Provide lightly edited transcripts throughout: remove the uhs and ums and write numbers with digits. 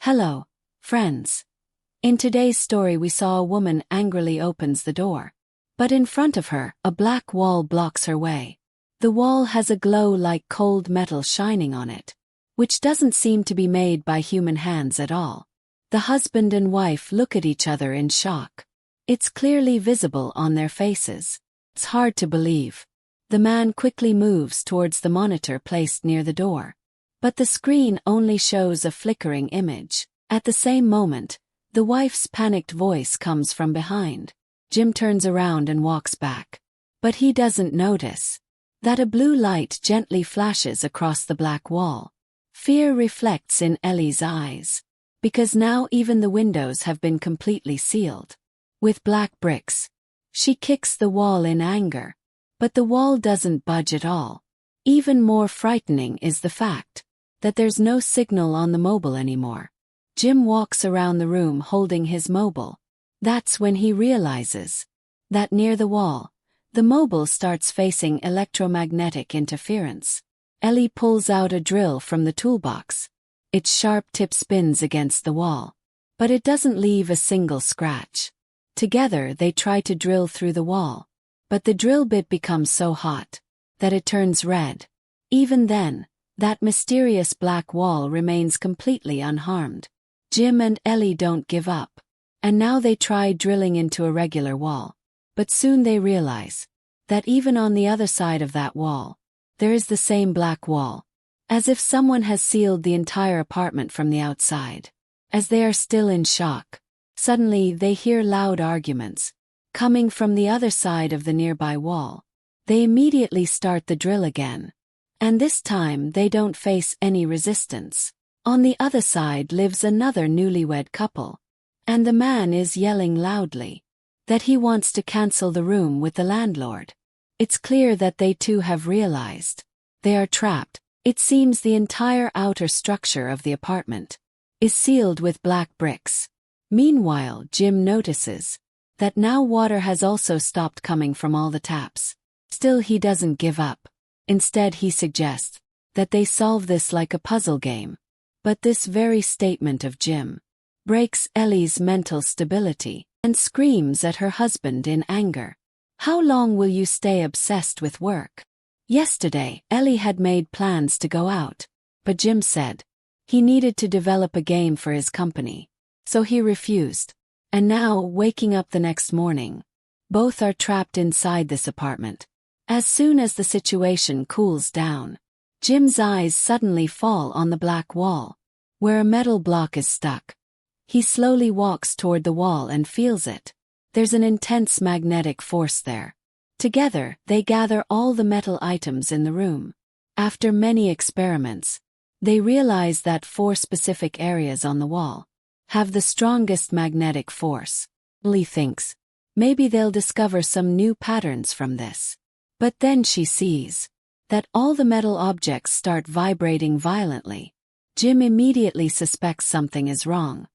Hello, friends. In today's story we saw a woman angrily opens the door. But in front of her, a black wall blocks her way. The wall has a glow like cold metal shining on it, which doesn't seem to be made by human hands at all. The husband and wife look at each other in shock. It's clearly visible on their faces. It's hard to believe. The man quickly moves towards the monitor placed near the door. But the screen only shows a flickering image. At the same moment, the wife's panicked voice comes from behind. Jim turns around and walks back. But he doesn't notice that a blue light gently flashes across the black wall. Fear reflects in Ellie's eyes, because now even the windows have been completely sealed with black bricks. She kicks the wall in anger, but the wall doesn't budge at all. Even more frightening is the fact that there's no signal on the mobile anymore. Jim walks around the room holding his mobile. That's when he realizes that near the wall, the mobile starts facing electromagnetic interference. Ellie pulls out a drill from the toolbox. Its sharp tip spins against the wall, but it doesn't leave a single scratch. Together they try to drill through the wall, but the drill bit becomes so hot that it turns red. Even then, that mysterious black wall remains completely unharmed. Jim and Ellie don't give up, and now they try drilling into a regular wall. But soon they realize that even on the other side of that wall, there is the same black wall, as if someone has sealed the entire apartment from the outside. As they are still in shock, suddenly they hear loud arguments coming from the other side of the nearby wall. They immediately start the drill again, and this time they don't face any resistance. On the other side lives another newlywed couple, and the man is yelling loudly that he wants to cancel the room with the landlord. It's clear that they too have realized they are trapped. It seems the entire outer structure of the apartment is sealed with black bricks. Meanwhile, Jim notices that now water has also stopped coming from all the taps. Still, he doesn't give up. Instead, he suggests that they solve this like a puzzle game. But this very statement of Jim breaks Ellie's mental stability and screams at her husband in anger. How long will you stay obsessed with work? Yesterday, Ellie had made plans to go out, but Jim said he needed to develop a game for his company, so he refused. And now, waking up the next morning, both are trapped inside this apartment. As soon as the situation cools down, Jim's eyes suddenly fall on the black wall, where a metal block is stuck. He slowly walks toward the wall and feels it. There's an intense magnetic force there. Together, they gather all the metal items in the room. After many experiments, they realize that 4 specific areas on the wall have the strongest magnetic force. Lee thinks maybe they'll discover some new patterns from this. But then she sees that all the metal objects start vibrating violently. Jim immediately suspects something is wrong.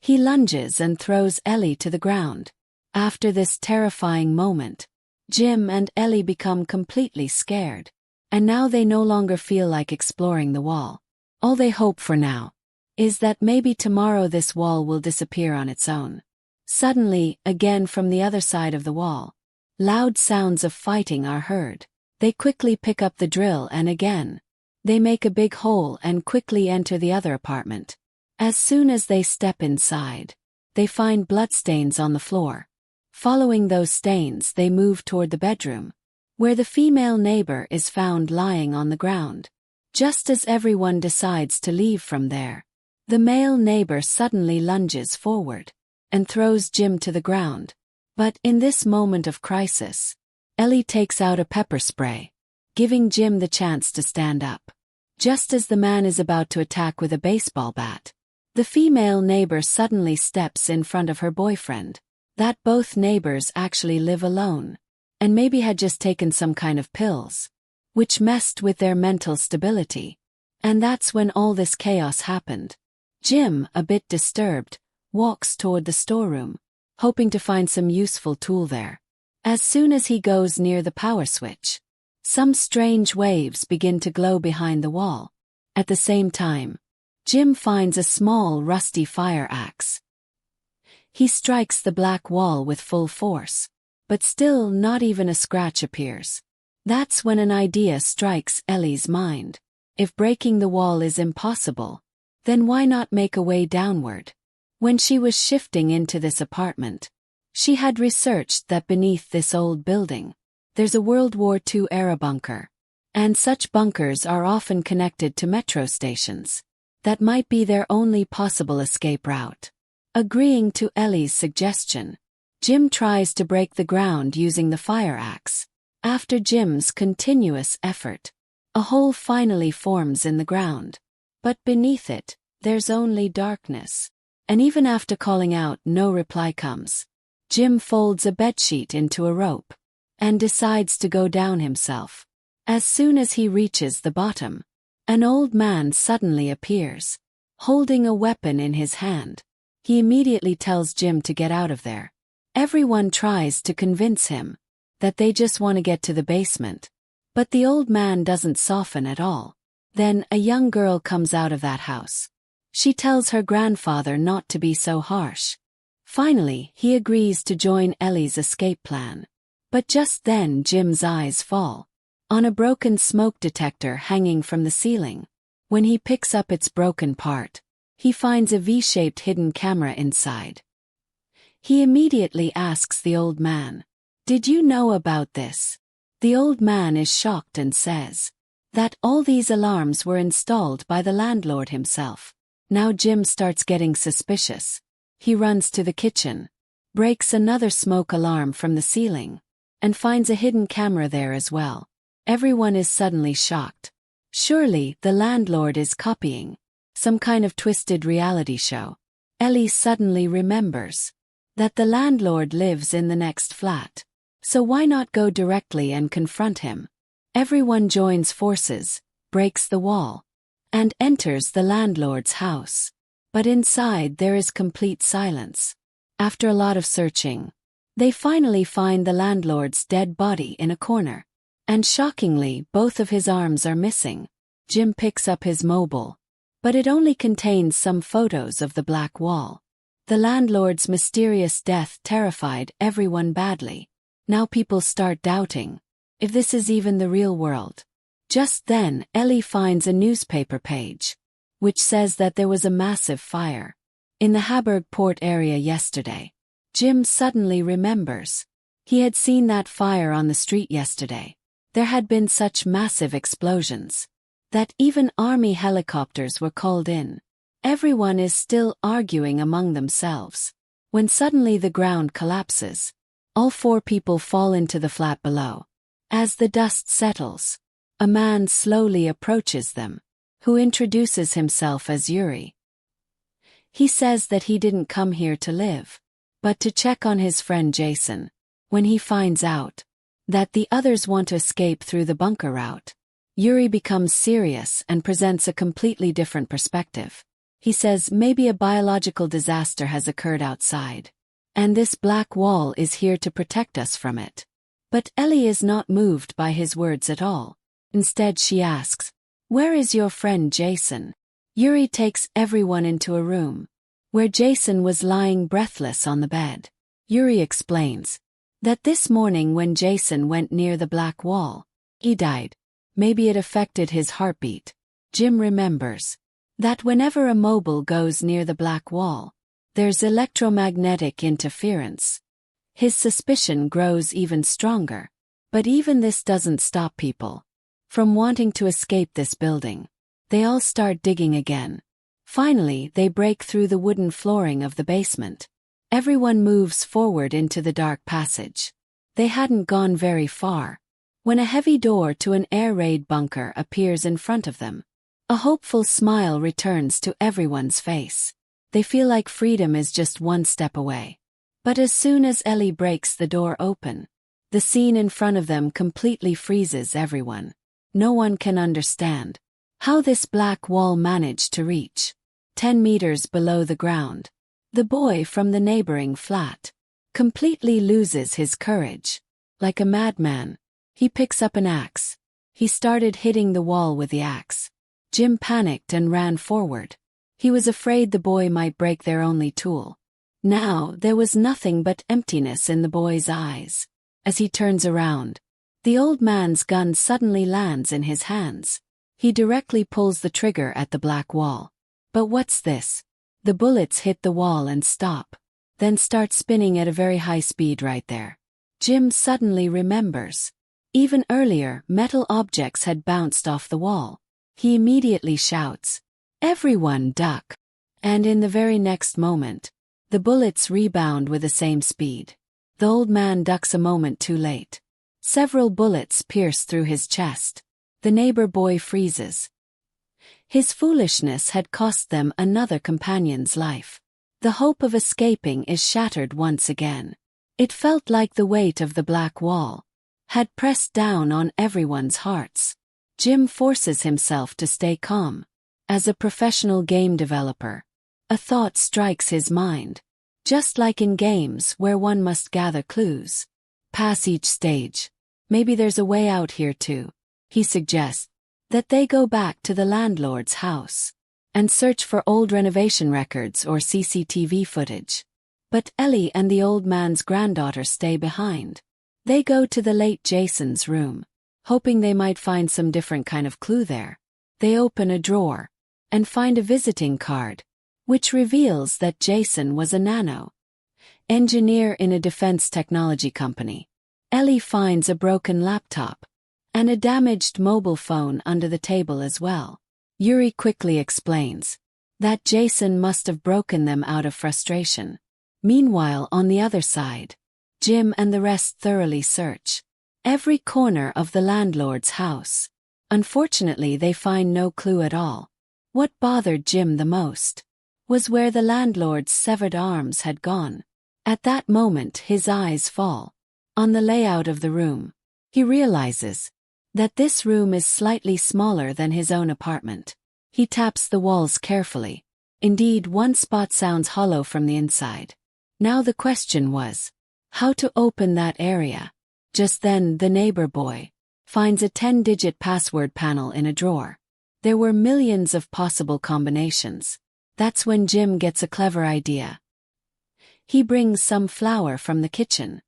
He lunges and throws Ellie to the ground. After this terrifying moment, Jim and Ellie become completely scared, and now they no longer feel like exploring the wall. All they hope for now is that maybe tomorrow this wall will disappear on its own. Suddenly, again from the other side of the wall, loud sounds of fighting are heard. They quickly pick up the drill and again, they make a big hole and quickly enter the other apartment. As soon as they step inside, they find bloodstains on the floor. Following those stains, they move toward the bedroom, where the female neighbor is found lying on the ground. Just as everyone decides to leave from there, the male neighbor suddenly lunges forward and throws Jim to the ground. But in this moment of crisis, Ellie takes out a pepper spray, giving Jim the chance to stand up. Just as the man is about to attack with a baseball bat, the female neighbor suddenly steps in front of her boyfriend. That both neighbors actually live alone, and maybe had just taken some kind of pills, which messed with their mental stability. And that's when all this chaos happened. Jim, a bit disturbed, walks toward the storeroom, hoping to find some useful tool there. As soon as he goes near the power switch, some strange waves begin to glow behind the wall. At the same time, Jim finds a small rusty fire axe. He strikes the black wall with full force, but still not even a scratch appears. That's when an idea strikes Ellie's mind. If breaking the wall is impossible, then why not make a way downward? When she was shifting into this apartment, she had researched that beneath this old building, there's a World War II era bunker, and such bunkers are often connected to metro stations. That might be their only possible escape route. Agreeing to Ellie's suggestion, Jim tries to break the ground using the fire axe. After Jim's continuous effort, a hole finally forms in the ground. But beneath it, there's only darkness. And even after calling out, no reply comes. Jim folds a bedsheet into a rope and decides to go down himself. As soon as he reaches the bottom, an old man suddenly appears, holding a weapon in his hand. He immediately tells Jim to get out of there. Everyone tries to convince him that they just want to get to the basement, but the old man doesn't soften at all. Then a young girl comes out of that house. She tells her grandfather not to be so harsh. Finally, he agrees to join Ellie's escape plan. But just then Jim's eyes fall on a broken smoke detector hanging from the ceiling. When he picks up its broken part, he finds a V-shaped hidden camera inside. He immediately asks the old man, "Did you know about this?" The old man is shocked and says that all these alarms were installed by the landlord himself. Now Jim starts getting suspicious. He runs to the kitchen, breaks another smoke alarm from the ceiling, and finds a hidden camera there as well. Everyone is suddenly shocked. Surely the landlord is copying some kind of twisted reality show. Ellie suddenly remembers that the landlord lives in the next flat. So why not go directly and confront him? Everyone joins forces, breaks the wall, and enters the landlord's house. But inside there is complete silence. After a lot of searching, they finally find the landlord's dead body in a corner. And shockingly, both of his arms are missing. Jim picks up his mobile, but it only contains some photos of the black wall. The landlord's mysterious death terrified everyone badly. Now people start doubting if this is even the real world. Just then, Ellie finds a newspaper page, which says that there was a massive fire in the 𝗣𝗿𝗶𝗰 port area yesterday. Jim suddenly remembers. He had seen that fire on the street yesterday. There had been such massive explosions that even army helicopters were called in. Everyone is still arguing among themselves when suddenly the ground collapses. All 4 people fall into the flat below. As the dust settles, a man slowly approaches them, who introduces himself as 𝗖𝗿𝗲𝗏. He says that he didn't come here to live, but to check on his friend Jason. When he finds out that the others want to escape through the bunker route, 𝗖𝗿𝗏 becomes serious and presents a completely different perspective. He says maybe a biological disaster has occurred outside, and this black wall is here to protect us from it. But Ellie is not moved by his words at all. Instead she asks, "Where is your friend Jason?" 𝗖𝗿𝗏 takes everyone into a room, where Jason was lying breathless on the bed. 𝗖𝗏𝗏 explains that this morning when Jason went near the black wall, he died. Maybe it affected his heartbeat. Jim remembers that whenever a mobile goes near the black wall, there's electromagnetic interference. His suspicion grows even stronger. But even this doesn't stop people from wanting to escape this building. They all start digging again. Finally, they break through the wooden flooring of the basement. Everyone moves forward into the dark passage. They hadn't gone very far when a heavy door to an air raid bunker appears in front of them. A hopeful smile returns to everyone's face. They feel like freedom is just one step away. But as soon as Ellie breaks the door open, the scene in front of them completely freezes everyone. No one can understand how this black wall managed to reach 10 meters below the ground. The boy from the neighboring flat completely loses his courage. Like a madman, he picks up an axe. He started hitting the wall with the axe. Jim panicked and ran forward. He was afraid the boy might break their only tool. Now, there was nothing but emptiness in the boy's eyes. As he turns around, the old man's gun suddenly lands in his hands. He directly pulls the trigger at the black wall. But what's this? The bullets hit the wall and stop, then start spinning at a very high speed right there. Jim suddenly remembers. Even earlier, metal objects had bounced off the wall. He immediately shouts, "Everyone duck!" And in the very next moment, the bullets rebound with the same speed. The old man ducks a moment too late. Several bullets pierce through his chest. The neighbor boy freezes. His foolishness had cost them another companion's life. The hope of escaping is shattered once again. It felt like the weight of the black wall had pressed down on everyone's hearts. Jim forces himself to stay calm. As a professional game developer, a thought strikes his mind. Just like in games where one must gather clues, pass each stage. Maybe there's a way out here too. He suggests that they go back to the landlord's house and search for old renovation records or CCTV footage. But Ellie and the old man's granddaughter stay behind. They go to the late Jason's room, hoping they might find some different kind of clue there. They open a drawer and find a visiting card, which reveals that Jason was a nano engineer in a defense technology company. Ellie finds a broken laptop and a damaged mobile phone under the table as well. Yuri quickly explains that Jason must have broken them out of frustration. Meanwhile, on the other side, Jim and the rest thoroughly search every corner of the landlord's house. Unfortunately, they find no clue at all. What bothered Jim the most was where the landlord's severed arms had gone. At that moment, his eyes fall on the layout of the room. He realizes that this room is slightly smaller than his own apartment. He taps the walls carefully. Indeed, one spot sounds hollow from the inside. Now the question was, how to open that area? Just then, the neighbor boy finds a 10-digit password panel in a drawer. There were millions of possible combinations. That's when Jim gets a clever idea. He brings some flour from the kitchen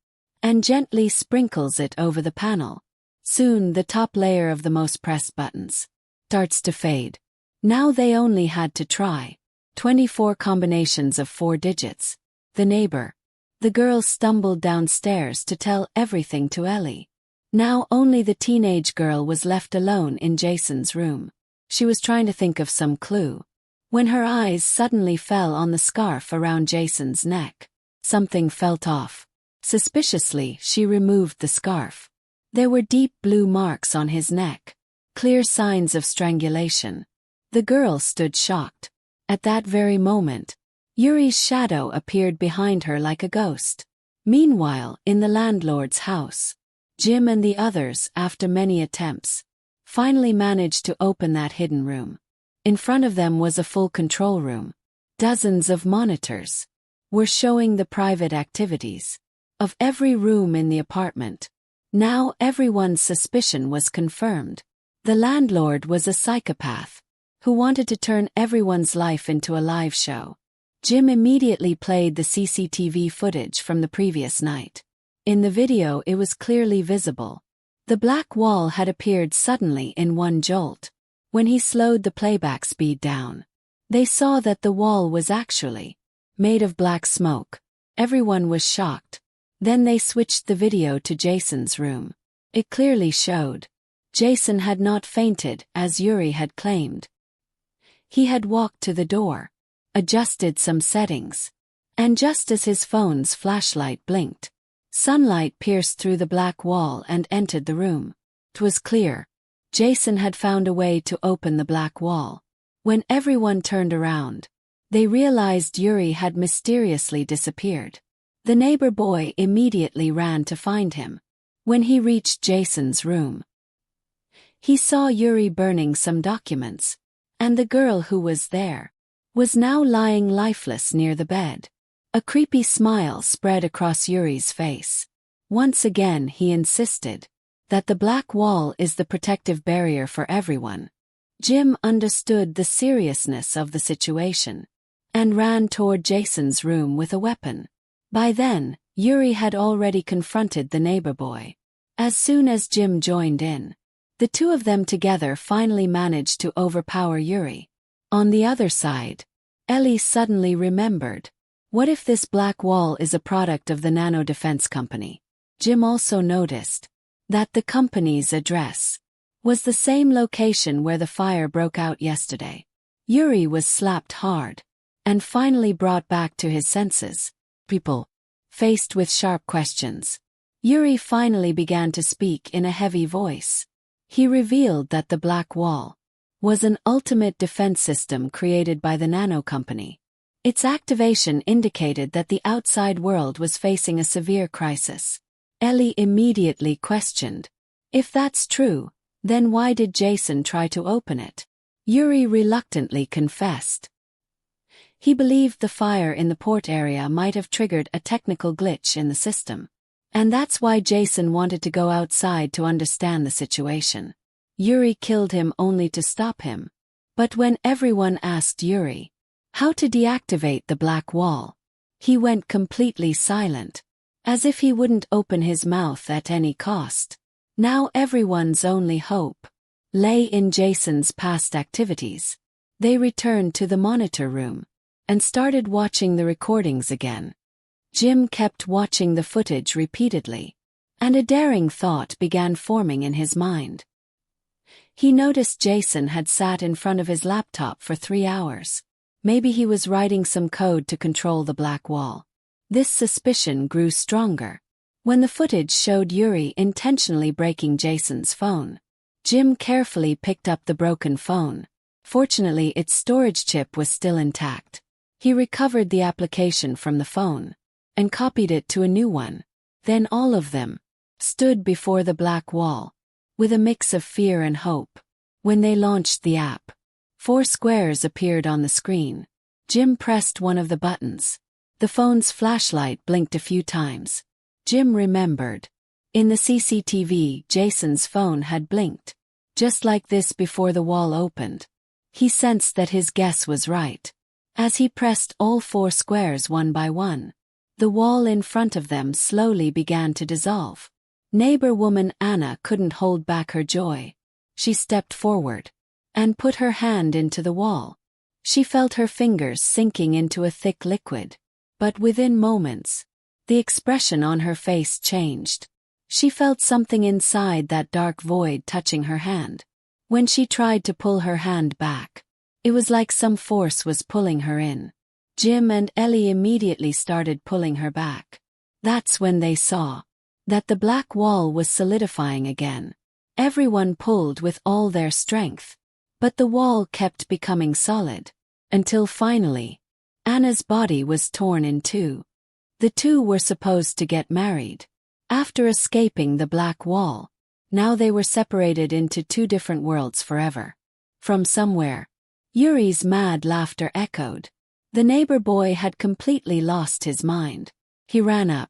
and gently sprinkles it over the panel. Soon, the top layer of the most pressed buttons starts to fade. Now they only had to try 24 combinations of 4 digits. The girl stumbled downstairs to tell everything to Ellie. Now only the teenage girl was left alone in Jason's room. She was trying to think of some clue when her eyes suddenly fell on the scarf around Jason's neck. Something felt off. Suspiciously, she removed the scarf. There were deep blue marks on his neck, clear signs of strangulation. The girl stood shocked. At that very moment, Yuri's shadow appeared behind her like a ghost. Meanwhile, in the landlord's house, Jim and the others, after many attempts, finally managed to open that hidden room. In front of them was a full control room. Dozens of monitors were showing the private activities of every room in the apartment. Now everyone's suspicion was confirmed. The landlord was a psychopath who wanted to turn everyone's life into a live show. Jim immediately played the CCTV footage from the previous night. In the video, it was clearly visible. The black wall had appeared suddenly in one jolt. When he slowed the playback speed down, they saw that the wall was actually made of black smoke. Everyone was shocked. Then they switched the video to Jason's room. It clearly showed Jason had not fainted as Yuri had claimed. He had walked to the door, adjusted some settings, and just as his phone's flashlight blinked, sunlight pierced through the black wall and entered the room. 'Twas clear. Jason had found a way to open the black wall. When everyone turned around, they realized Yuri had mysteriously disappeared. The neighbor boy immediately ran to find him. When he reached Jason's room, he saw Yuri burning some documents, and the girl who was there was now lying lifeless near the bed. A creepy smile spread across Yuri's face. Once again he insisted that the black wall is the protective barrier for everyone. Jim understood the seriousness of the situation and ran toward Jason's room with a weapon. By then, Yuri had already confronted the neighbor boy. As soon as Jim joined in, the two of them together finally managed to overpower Yuri. On the other side, Ellie suddenly remembered. What if this black wall is a product of the Nano Defense Company? Jim also noticed that the company's address was the same location where the fire broke out yesterday. Yuri was slapped hard and finally brought back to his senses. People, faced with sharp questions, Yuri finally began to speak in a heavy voice. He revealed that the black wall was an ultimate defense system created by the Nano Company. Its activation indicated that the outside world was facing a severe crisis. Ellie immediately questioned, if that's true, then why did Jason try to open it? Yuri reluctantly confessed. He believed the fire in the port area might have triggered a technical glitch in the system. And that's why Jason wanted to go outside to understand the situation. Yuri killed him only to stop him. But when everyone asked Yuri how to deactivate the black wall, he went completely silent, as if he wouldn't open his mouth at any cost. Now everyone's only hope lay in Jason's past activities. They returned to the monitor room and started watching the recordings again. Jim kept watching the footage repeatedly, and a daring thought began forming in his mind. He noticed Jason had sat in front of his laptop for 3 hours. Maybe he was writing some code to control the black wall. This suspicion grew stronger when the footage showed Yuri intentionally breaking Jason's phone. Jim carefully picked up the broken phone. Fortunately, its storage chip was still intact. He recovered the application from the phone and copied it to a new one. Then all of them stood before the black wall with a mix of fear and hope. When they launched the app, 4 squares appeared on the screen. Jim pressed one of the buttons. The phone's flashlight blinked a few times. Jim remembered. In the CCTV, Jason's phone had blinked, just like this before the wall opened. He sensed that his guess was right. As he pressed all 4 squares one by one, the wall in front of them slowly began to dissolve. Neighbor woman Anna couldn't hold back her joy. She stepped forward and put her hand into the wall. She felt her fingers sinking into a thick liquid. But within moments, the expression on her face changed. She felt something inside that dark void touching her hand. When she tried to pull her hand back, it was like some force was pulling her in. Jim and Ellie immediately started pulling her back. That's when they saw that the black wall was solidifying again. Everyone pulled with all their strength, but the wall kept becoming solid, until finally, Anna's body was torn in two. The two were supposed to get married after escaping the black wall. Now they were separated into 2 different worlds forever. From somewhere, Yuri's mad laughter echoed. The neighbor boy had completely lost his mind. He ran up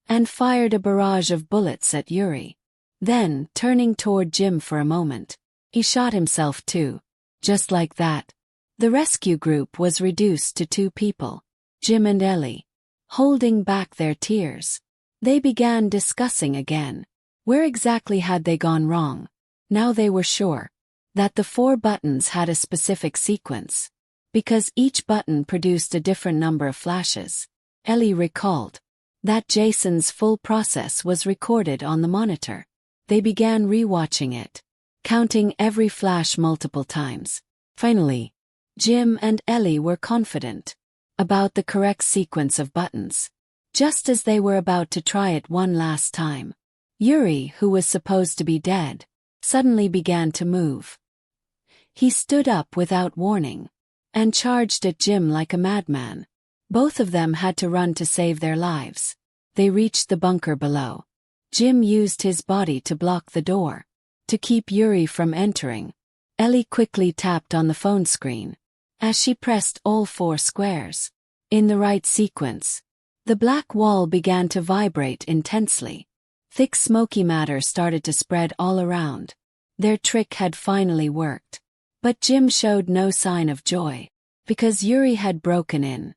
and fired a barrage of bullets at Yuri. Then, turning toward Jim for a moment, he shot himself too. Just like that, the rescue group was reduced to 2 people, Jim and Ellie, holding back their tears. They began discussing again. Where exactly had they gone wrong? Now they were sure that the 4 buttons had a specific sequence, because each button produced a different number of flashes. Ellie recalled that Jason's full process was recorded on the monitor. They began rewatching it, counting every flash multiple times. Finally, Jim and Ellie were confident about the correct sequence of buttons. Just as they were about to try it one last time, Yuri, who was supposed to be dead, suddenly began to move. He stood up without warning and charged at Jim like a madman. Both of them had to run to save their lives. They reached the bunker below. Jim used his body to block the door to keep Yuri from entering. Ellie quickly tapped on the phone screen as she pressed all 4 squares. In the right sequence, the black wall began to vibrate intensely. Thick smoky matter started to spread all around. Their trick had finally worked. But Jim showed no sign of joy, because Yuri had broken in.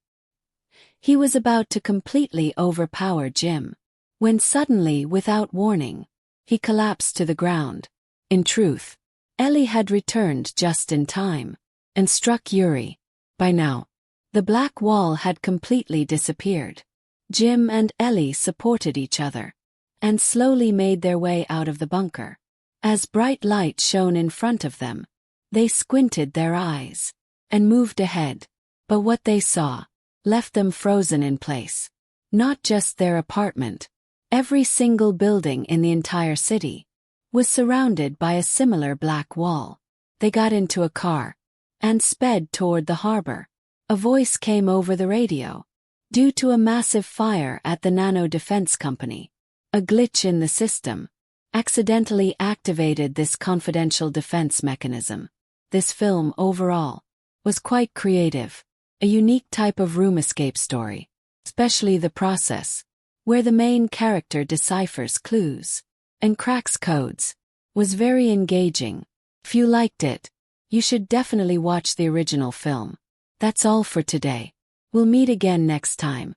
He was about to completely overpower Jim, when suddenly, without warning, he collapsed to the ground. In truth, Ellie had returned just in time, and struck Yuri. By now, the black wall had completely disappeared. Jim and Ellie supported each other, and slowly made their way out of the bunker. As bright light shone in front of them, they squinted their eyes, and moved ahead. But what they saw left them frozen in place. Not just their apartment. Every single building in the entire city was surrounded by a similar black wall. They got into a car and sped toward the harbor. A voice came over the radio. Due to a massive fire at the Nano Defense Company, a glitch in the system accidentally activated this confidential defense mechanism. This film overall was quite creative, a unique type of room escape story, especially the process, where the main character deciphers clues and cracks codes, was very engaging. If you liked it, you should definitely watch the original film. That's all for today. We'll meet again next time.